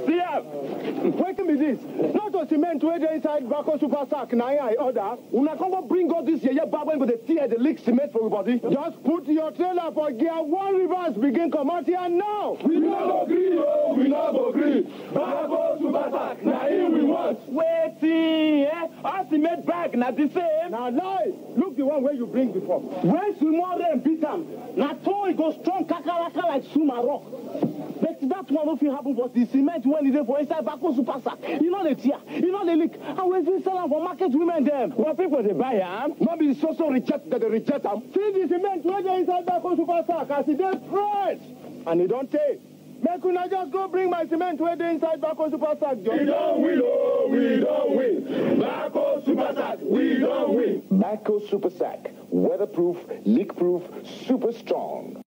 See up. Wait a minute. Not a cement where they inside Bako Super Sack. Now I order. Una come go bring all this here. Baba go the tear the leak cement for everybody. Just put your trailer for gear 1 reverse. Begin come out here now. We not agree. Oh, we not agree. Bako Super Sack. Now here we want. Wait, our cement bag not the same. Now lie. Look the one where you bring before. When small rain beat them, now toy go strong kakaraka like Suma rock. But that one if you happen for the cement when it's for inside Bako Super Sack. You know the tear, you know the leak. And when we sell them for market women them. Well, people they buy them. Maybe so reject that they reject them. See the cement when they inside Bako Super Sack as it is fresh. And it don't take. Make una just go bring my cement where they inside Bako Super Sack. We don't win, oh, we don't win. Bako Super Sack, we don't win. Bako Super Sack, weatherproof, leak-proof, super strong.